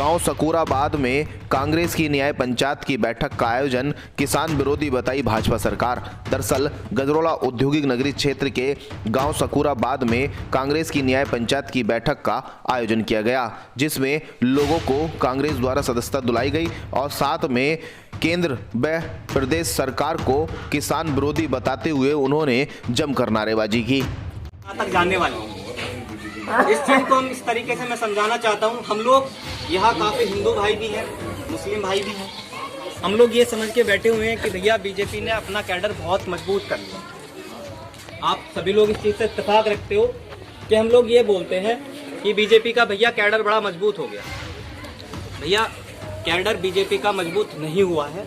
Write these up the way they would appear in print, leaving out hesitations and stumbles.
गांव सकूराबाद में कांग्रेस की न्याय पंचायत की बैठक का आयोजन किसान विरोधी बताई भाजपा सरकार। दरअसल गजरोला औद्योगिक नगरी क्षेत्र के गांव सकूराबाद में कांग्रेस की न्याय पंचायत की बैठक का आयोजन किया गया, जिसमें लोगों को कांग्रेस द्वारा सदस्यता दिलाई गई और साथ में केंद्र व प्रदेश सरकार को किसान विरोधी बताते हुए उन्होंने जमकर नारेबाजी की। तक जानने वाले इस चीज को हम इस तरीके से मैं समझाना चाहता हूँ। हम लोग यहाँ काफी हिंदू भाई भी हैं, मुस्लिम भाई भी हैं। हम लोग ये समझ के बैठे हुए हैं कि भैया बीजेपी ने अपना कैडर बहुत मजबूत कर लिया। आप सभी लोग इस चीज से इत्तेफाक रखते हो कि हम लोग ये बोलते हैं कि बीजेपी का भैया कैडर बड़ा मजबूत हो गया। भैया कैडर बीजेपी का मजबूत नहीं हुआ है,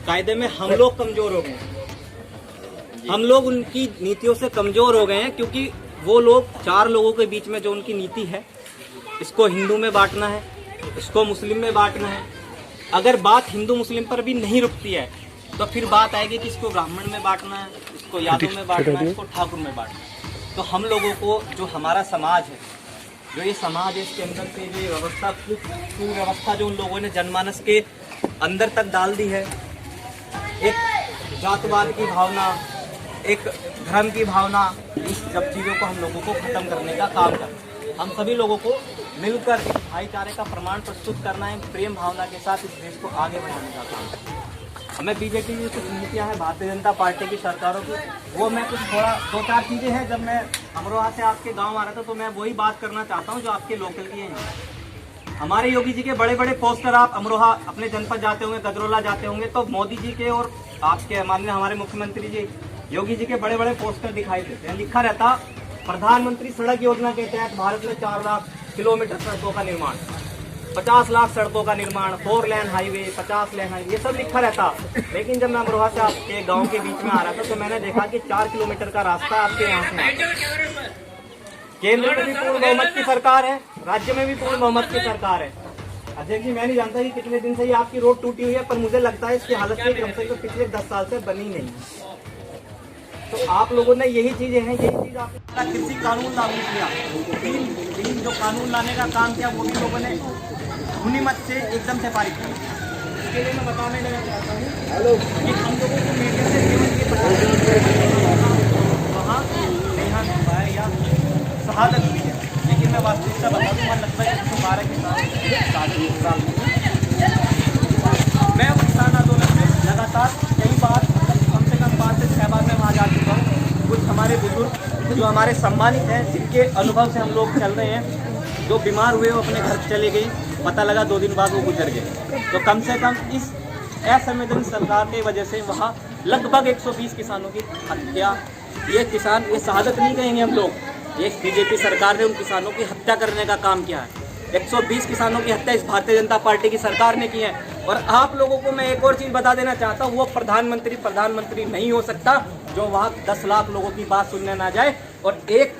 कायदे में हम लोग कमजोर हो गए हैं। हम लोग उनकी नीतियों से कमजोर हो गए हैं, क्योंकि वो लोग चार लोगों के बीच में जो उनकी नीति है, इसको हिंदू में बांटना है, इसको मुस्लिम में बांटना है। अगर बात हिंदू मुस्लिम पर भी नहीं रुकती है तो फिर बात आएगी कि इसको ब्राह्मण में बांटना है, इसको यादव में बांटना है, इसको ठाकुर में बांटना है। तो हम लोगों को जो हमारा समाज है, जो ये समाज है, इसके अंदर से जो व्यवस्था कुव्यवस्था जो उन लोगों ने जनमानस के अंदर तक डाल दी है, एक जातवाद की भावना, एक धर्म की भावना, इस सब चीज़ों को हम लोगों को खत्म करने का काम करना है। हम सभी लोगों को मिलकर इस भाईचारे का प्रमाण प्रस्तुत करना है, प्रेम भावना के साथ इस देश को आगे बढ़ाने का काम करना है। हमें बीजेपी की कुछ नीतियाँ हैं, भारतीय जनता पार्टी की सरकारों की, वो मैं कुछ थोड़ा दो चार चीज़ें हैं। जब मैं अमरोहा से आपके गाँव आ रहा था तो मैं वही बात करना चाहता हूँ जो आपके लोकल की है। हमारे योगी जी के बड़े बड़े पोस्टर आप अमरोहा अपने जनपद जाते होंगे, गजरोला जाते होंगे, तो मोदी जी के और आपके माननीय हमारे मुख्यमंत्री जी योगी जी के बड़े बड़े पोस्टर दिखाई देते हैं। लिखा रहता प्रधानमंत्री सड़क योजना के तहत भारत में 4 लाख किलोमीटर सड़कों का निर्माण, 50 लाख सड़कों का निर्माण, 4 लेन हाईवे, 50 लेन हाईवे, ये सब लिखा रहता। लेकिन जब मैं अमरोहा से आपके गांव के बीच में आ रहा था तो मैंने देखा कि 4 किलोमीटर का रास्ता आपके यहाँ से। केंद्र में भी पूर्ण बहुमत की सरकार है, राज्य में भी पूर्ण बहुमत की सरकार है। अध्यक्ष जी, मैं नहीं जानता कि कितने दिन से ये आपकी रोड टूटी हुई है, पर मुझे लगता है इसकी हालत कम से कम पिछले 10 साल से बनी नहीं है। तो आप लोगों ने यही चीजें हैं, यही चीज आपने कृषि कानून लागू किया, तीन जो कानून लाने का काम किया वो भी लोगों ने ध्वनिमत से एकदम से पारित किया। इसके लिए मैं बताने लगा चाहता हूँ कि हम लोगों को मीडिया से जीवन की वहाँ नेहा पाया या शहादत हुई है, लेकिन मैं वास्तविकता बता दूँ, लगभग 112 किसान मैं किसान आंदोलन में लगातार कई बार, कम से कम 5 से 6 बार मैं वहाँ जा चुका हूँ। कुछ हमारे बुजुर्ग जो हमारे सम्मानित हैं, जिनके अनुभव से हम लोग चल रहे हैं, जो बीमार हुए वो अपने घर चले गए, पता लगा 2 दिन बाद वो गुजर गए। तो कम से कम इस असंवेदनशील सरकार की वजह से वहाँ लगभग 120 किसानों की हत्या, ये किसान, ये शहादत नहीं कहेंगे हम लोग, ये बीजेपी सरकार ने उन किसानों की हत्या करने का काम किया है। 120 किसानों की हत्या इस भारतीय जनता पार्टी की सरकार ने की है। और आप लोगों को मैं एक और चीज़ बता देना चाहता हूँ, वो प्रधानमंत्री नहीं हो सकता जो वहाँ 10 लाख लोगों की बात सुनने ना जाए और एक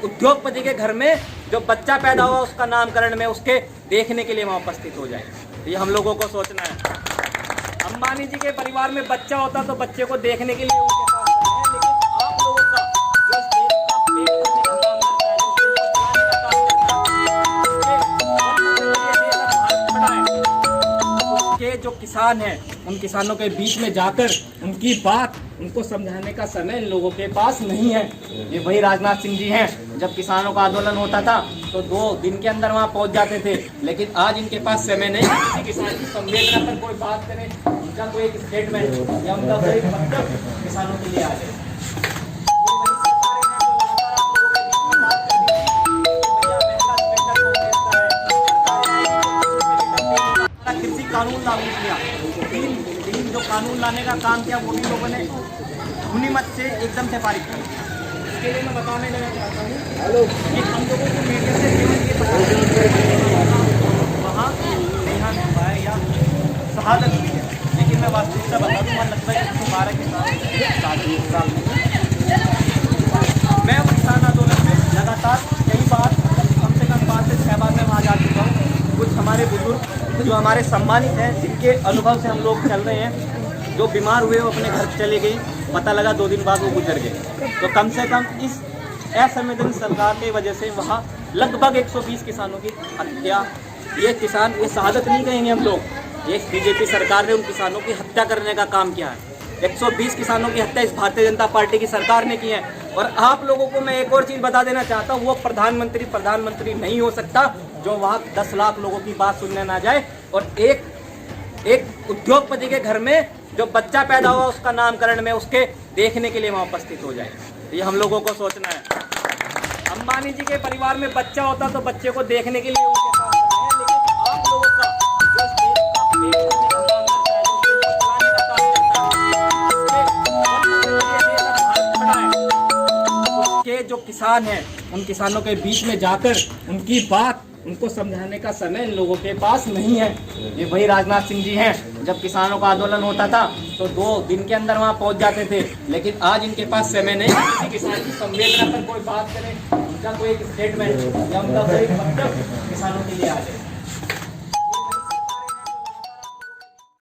उद्योगपति के घर में जो बच्चा पैदा हुआ उसका नामकरण में उसके देखने के लिए वहाँ उपस्थित हो जाए। ये हम लोगों को सोचना है। अंबानी जी के परिवार में बच्चा होता तो बच्चे को देखने के लिए उनके पास है, लेकिन आप लोगों का जो इस देश का पेट भरने का काम करता है, जो देश को चलाने का काम करता है, के जो किसान हैं, उन किसानों के बीच में जाकर उनकी बात, उनको समझाने का समय इन लोगों के पास नहीं है। ये वही राजनाथ सिंह जी हैं, जब किसानों का आंदोलन होता था तो 2 दिन के अंदर वहाँ पहुँच जाते थे, लेकिन आज इनके पास समय नहीं है किसी किसान की संवेदना पर कोई बात करे, उनका कोई एक स्टेटमेंट या उनका कोई वक्तव्य किसानों के लिए आ जाए। कृषि कानून लागू किया, तीन जो कानून लाने का काम किया वो भी लोगों ने ध्वनिमत से एकदम से पारित किया। इसके लिए मैं बताने लगा चाहता हूँ कि हम लोगों को मीडिया से जीवन की वहाँ नेहा पाया या शहादत हुई है, लेकिन मैं वास्तविकता बता दूँ, लगभग 112 किसान मैं किसान आंदोलन में लगातार कई बार, कम से कम 5 से 6 बार मैं वहाँ जा चुका हूँ। कुछ हमारे बुजुर्ग जो हमारे सम्मानित हैं, जिनके अनुभव से हम लोग चल रहे हैं, जो बीमार हुए वो अपने घर चले गए, पता लगा 2 दिन बाद वो गुजर गए। तो कम से कम इस असंवेदनशील सरकार की वजह से वहाँ लगभग 120 किसानों की हत्या, ये किसान, ये शहादत नहीं कहेंगे हम लोग। ये बीजेपी सरकार ने उन किसानों की हत्या करने का काम किया है। 120 किसानों की हत्या इस भारतीय जनता पार्टी की सरकार ने की है। और आप लोगों को मैं एक और चीज बता देना चाहता हूँ, वो प्रधानमंत्री नहीं हो सकता जो वहाँ 10 लाख लोगों की बात सुनने ना जाए और एक उद्योगपति के घर में जो बच्चा पैदा हुआ उसका नामकरण में उसके देखने के लिए वहाँ उपस्थित हो जाए। ये हम लोगों को सोचना है। अंबानी जी के परिवार में बच्चा होता तो बच्चे को देखने के लिए उनके साथ है, लेकिन आप लोगों का जो इस देश का पेट भरने का काम करता है, जो देश को चलाने का काम करता है, उसके जो किसान हैं उन किसानों के बीच में जाकर उनकी बात उनको समझाने का समय इन लोगों के पास नहीं है। ये वही राजनाथ सिंह जी हैं, जब किसानों का आंदोलन होता था तो 2 दिन के अंदर वहां पहुंच जाते थे, लेकिन आज इनके पास समय नहीं है किसी किसान की संवेदना पर कोई बात करे, उनका कोई स्टेटमेंट या उनका कोई वक्तव्य किसानों के लिए आ जाए।